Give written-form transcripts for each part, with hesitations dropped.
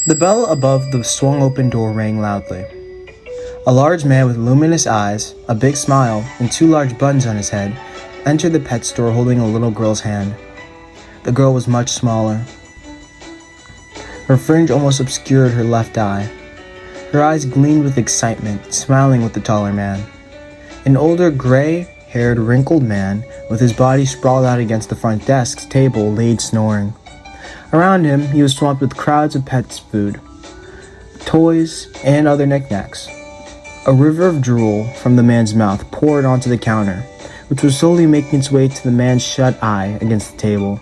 The bell above the swung open door rang loudly. A large man with luminous eyes, a big smile, and two large buttons on his head entered the pet store holding a little girl's hand. The girl was much smaller. Her fringe almost obscured her left eye. Her eyes gleamed with excitement, smiling with the taller man. An older, gray-haired, wrinkled man with his body sprawled out against the front desk's table laid snoring. Around him, he was swamped with crowds of pets' food, toys, and other knickknacks. A river of drool from the man's mouth poured onto the counter, which was slowly making its way to the man's shut eye against the table.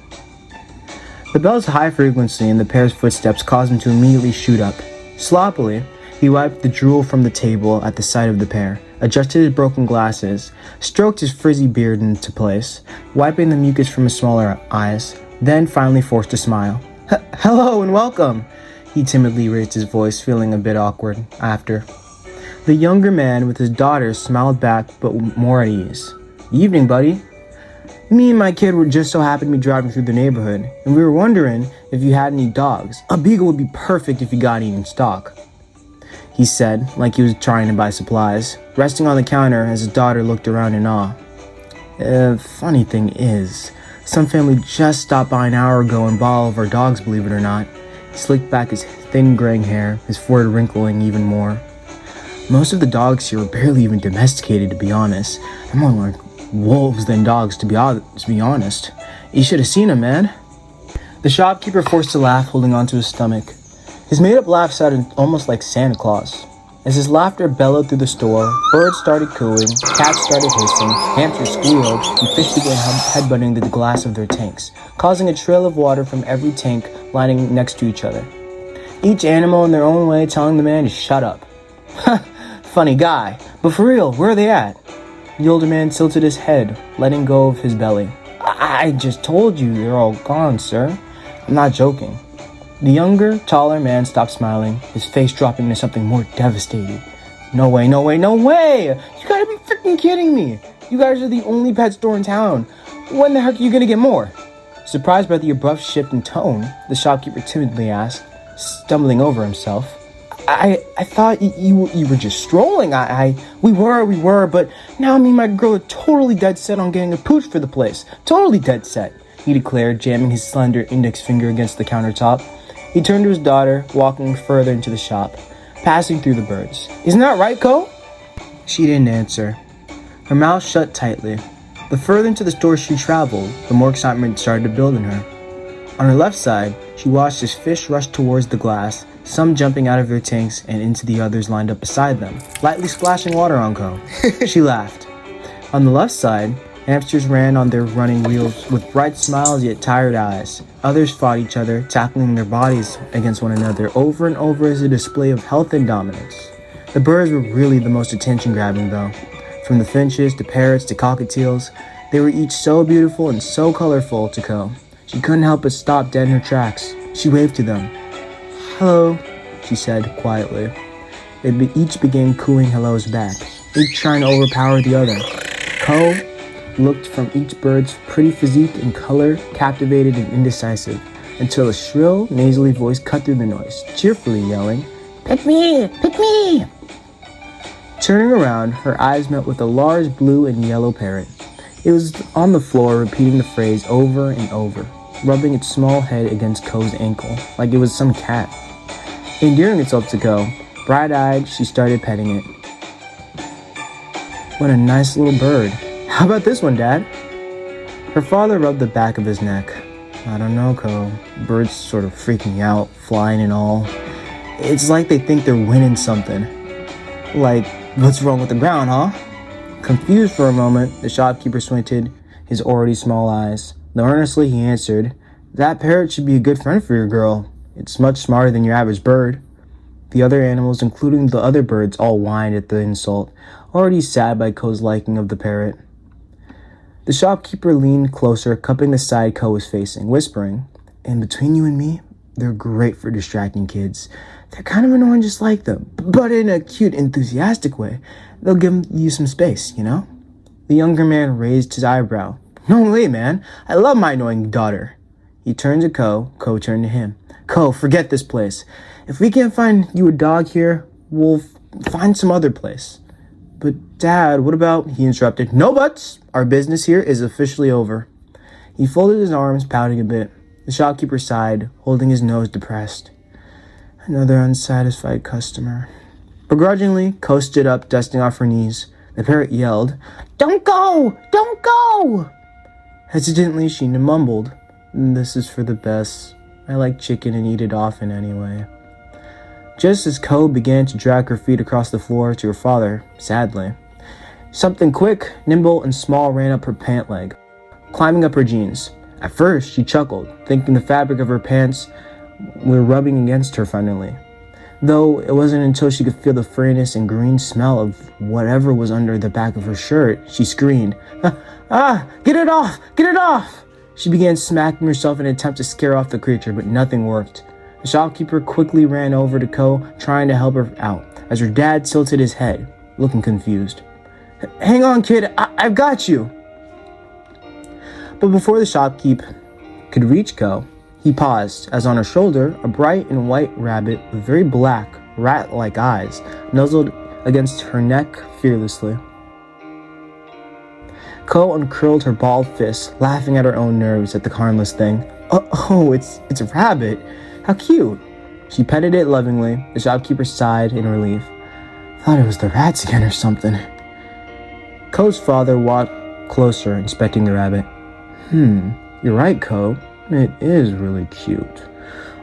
The bell's high frequency and the pair's footsteps caused him to immediately shoot up. Sloppily, he wiped the drool from the table at the sight of the pair, adjusted his broken glasses, stroked his frizzy beard into place, wiping the mucus from his smaller eyes, then finally forced a smile. "Hello and welcome!" He timidly raised his voice, feeling a bit awkward after. The younger man with his daughter smiled back, but more at ease. "Evening, buddy. Me and my kid were just so happy to be driving through the neighborhood, and we were wondering if you had any dogs. A beagle would be perfect if you got any in stock," he said, like he was trying to buy supplies, resting on the counter as his daughter looked around in awe. Funny thing is, some family just stopped by an hour ago and bought all of our dogs, believe it or not." He slicked back his thin graying hair, his forehead wrinkling even more. "Most of the dogs here are barely even domesticated, to be honest. They're more like wolves than dogs, to be honest. You should have seen them, man." The shopkeeper forced a laugh, holding onto his stomach. His made-up laugh sounded almost like Santa Claus. As his laughter bellowed through the store, birds started cooing, cats started hissing, hamsters squealed, and fish began headbutting the glass of their tanks, causing a trail of water from every tank lining next to each other. Each animal in their own way telling the man to shut up. Funny guy, but for real, where are they at? The older man tilted his head, letting go of his belly. I just told you they're all gone, sir. I'm not joking." The younger, taller man stopped smiling, his face dropping into something more devastating. No way, no way, no way! You gotta be freaking kidding me! You guys are the only pet store in town. When the heck are you gonna get more? Surprised by the abrupt shift in tone, the shopkeeper timidly asked, stumbling over himself. I thought you were just strolling. We were, but now me and my girl are totally dead set on getting a pooch for the place. Totally dead set," he declared, jamming his slender index finger against the countertop. He turned to his daughter, walking further into the shop, passing through the birds. "Isn't that right, Co?" She didn't answer. Her mouth shut tightly. The further into the store she traveled, the more excitement started to build in her. On her left side, she watched as fish rushed towards the glass, some jumping out of their tanks and into the others lined up beside them, lightly splashing water on Co. She laughed. On the left side, hamsters ran on their running wheels with bright smiles yet tired eyes. Others fought each other, tackling their bodies against one another over and over as a display of health and dominance. The birds were really the most attention-grabbing, though. From the finches to parrots to cockatiels, they were each so beautiful and so colorful to Co. She couldn't help but stop dead in her tracks. She waved to them. "Hello," she said quietly. They each began cooing hellos back, each trying to overpower the other. Co looked from each bird's pretty physique and color, captivated and indecisive, until a shrill, nasally voice cut through the noise, cheerfully yelling, "Pick me! Pick me!" Turning around, her eyes met with a large blue and yellow parrot. It was on the floor, repeating the phrase over and over, rubbing its small head against Co's ankle, like it was some cat. Endearing itself to Co, bright-eyed, she started petting it. "What a nice little bird. How about this one, Dad?" Her father rubbed the back of his neck. "I don't know, Co. Birds sort of freak me out, flying and all. It's like they think they're winning something. Like, what's wrong with the ground, huh?" Confused for a moment, the shopkeeper squinted his already small eyes. Though earnestly, he answered, "That parrot should be a good friend for your girl. It's much smarter than your average bird." The other animals, including the other birds, all whined at the insult, already sad by Co's liking of the parrot. The shopkeeper leaned closer, cupping the side Co was facing, whispering, "And between you and me, they're great for distracting kids. They're kind of annoying just like them, but in a cute, enthusiastic way. They'll give you some space, you know?" The younger man raised his eyebrow. "No way, man. I love my annoying daughter." He turned to Co. Co turned to him. Ko, forget this place. If we can't find you a dog here, we'll find some other place. But Dad, what about, he interrupted. No buts! Our business here is officially over. He folded his arms, pouting a bit. The shopkeeper sighed, holding his nose depressed. Another unsatisfied customer. Begrudgingly, Ko stood up, dusting off her knees. The parrot yelled, Don't go! Don't go! Hesitantly, she mumbled, This is for the best. I like chicken and eat it often anyway. Just as Ko began to drag her feet across the floor to her father, sadly, something quick, nimble, and small ran up her pant leg, climbing up her jeans. At first, she chuckled, thinking the fabric of her pants were rubbing against her finally. Though it wasn't until she could feel the freeness and green smell of whatever was under the back of her shirt, she screamed, Get it off! Get it off! She began smacking herself in an attempt to scare off the creature, but nothing worked. The shopkeeper quickly ran over to Ko, trying to help her out, as her dad tilted his head, looking confused. Hang on, kid, I've got you! But before the shopkeep could reach Ko, he paused, as on her shoulder, a bright and white rabbit with very black, rat-like eyes nuzzled against her neck fearlessly. Ko uncurled her balled fist, laughing at her own nerves at the harmless thing. Oh, it's a rabbit. How cute. She petted it lovingly. The shopkeeper sighed in relief. Thought it was the rats again or something. Ko's father walked closer, inspecting the rabbit. You're right, Ko. It is really cute.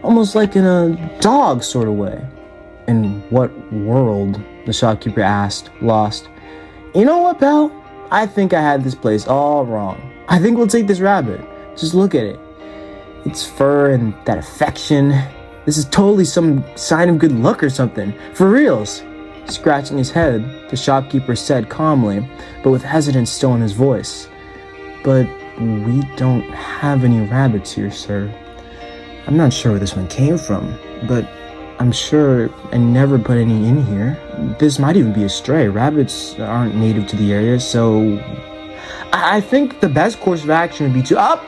Almost like in a dog sort of way. In what world? The shopkeeper asked, lost. You know what, pal? I think I had this place all wrong. I think we'll take this rabbit. Just look at it. Its fur and that affection. This is totally some sign of good luck or something. For reals. Scratching his head, the shopkeeper said calmly, but with hesitance still in his voice. But we don't have any rabbits here, sir. I'm not sure where this one came from, but I'm sure I never put any in here. This might even be a stray. Rabbits aren't native to the area, so I think the best course of action would be to up.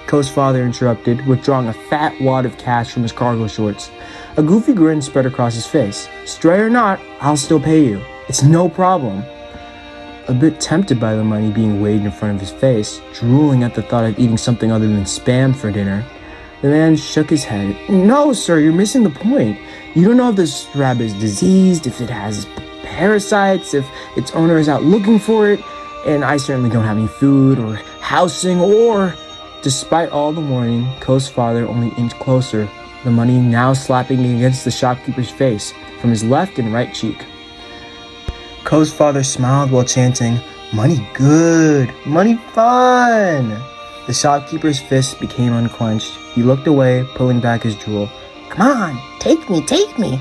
Ko's father interrupted, withdrawing a fat wad of cash from his cargo shorts. A goofy grin spread across his face. Stray or not, I'll still pay you. It's no problem. A bit tempted by the money being waved in front of his face, drooling at the thought of eating something other than Spam for dinner, the man shook his head. No, sir, you're missing the point. You don't know if this rabbit is diseased, if it has parasites, if its owner is out looking for it, and I certainly don't have any food or housing or... Despite all the warning, Ko's father only inched closer, the money now slapping against the shopkeeper's face from his left and right cheek. Ko's father smiled while chanting, Money good, money fun. The shopkeeper's fist became unclenched. He looked away, pulling back his jewel. Come on, take me, take me.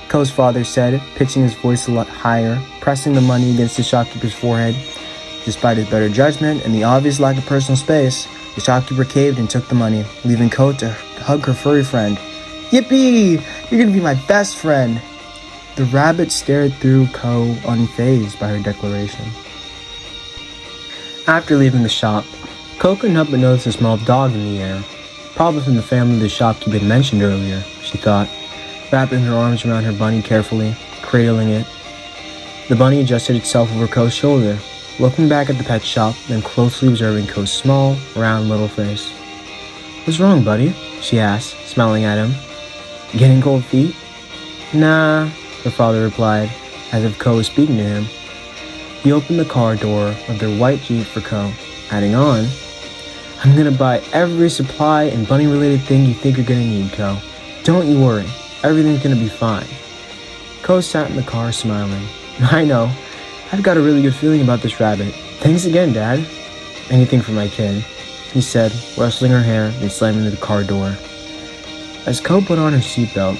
Ko's father said, pitching his voice a lot higher, pressing the money against the shopkeeper's forehead. Despite his better judgment and the obvious lack of personal space, the shopkeeper caved and took the money, leaving Ko to hug her furry friend. Yippee! You're gonna be my best friend! The rabbit stared through Ko, unfazed by her declaration. After leaving the shop, Ko couldn't help but notice a small dog in the air. Probably from the family the shopkeeper had mentioned earlier, she thought, wrapping her arms around her bunny carefully, cradling it. The bunny adjusted itself over Ko's shoulder, looking back at the pet shop, then closely observing Ko's small, round little face. What's wrong, buddy? She asked, smiling at him. Getting cold feet? Nah, her father replied, as if Ko was speaking to him. He opened the car door of their white Jeep for Ko, adding on, I'm gonna buy every supply and bunny-related thing you think you're gonna need, Ko. Don't you worry, everything's gonna be fine. Ko sat in the car smiling. I know, I've got a really good feeling about this rabbit. Thanks again, Dad. Anything for my kid, he said, rustling her hair and slamming the car door. As Ko put on her seatbelt,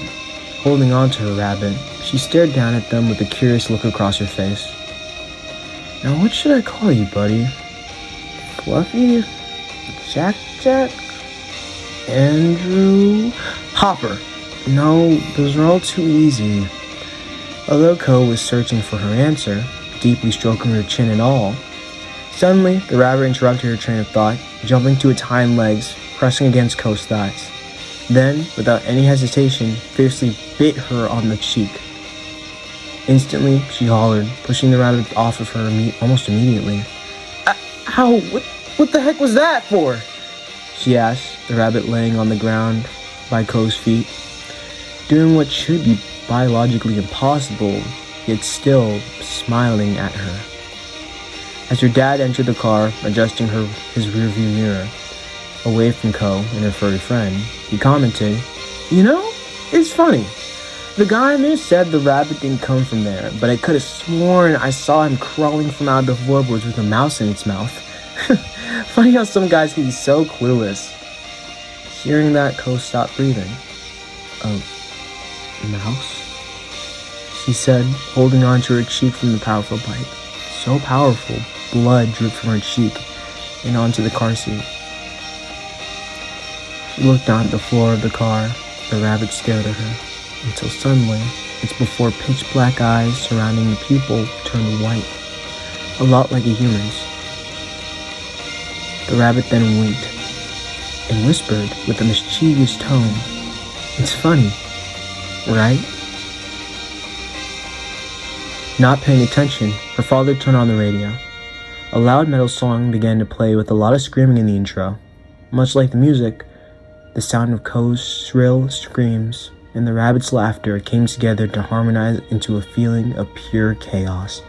holding on to her rabbit, she stared down at them with a curious look across her face. Now what should I call you, buddy? Fluffy? Jack? Andrew? Hopper. No, those are all too easy. Although Ko was searching for her answer, deeply stroking her chin and all, suddenly the rabbit interrupted her train of thought, jumping to its hind legs, pressing against Ko's thighs. then, without any hesitation, fiercely bit her on the cheek. Instantly, she hollered, pushing the rabbit off of her almost immediately. Ow! What the heck was that for? She asked, the rabbit laying on the ground by Ko's feet, doing what should be biologically impossible, yet still smiling at her. As her dad entered the car, adjusting his rearview mirror away from Ko and her furry friend, he commented, "You know, it's funny. The guy in there said the rabbit didn't come from there, but I could have sworn I saw him crawling from out of the floorboards with a mouse in its mouth." Funny how some guys can be so clueless. Hearing that, Ko stopped breathing. "A mouse?" she said, holding onto her cheek from the powerful bite. So powerful, blood dripped from her cheek and onto the car seat. She looked down at the floor of the car. The rabbit stared at her, until suddenly, its before pitch black eyes surrounding the pupil turned white, a lot like a human's. The rabbit then winked and whispered with a mischievous tone, "It's funny, right?" Not paying attention, her father turned on the radio. A loud metal song began to play with a lot of screaming in the intro. Much like the music, the sound of Ko's shrill screams and the rabbit's laughter came together to harmonize into a feeling of pure chaos.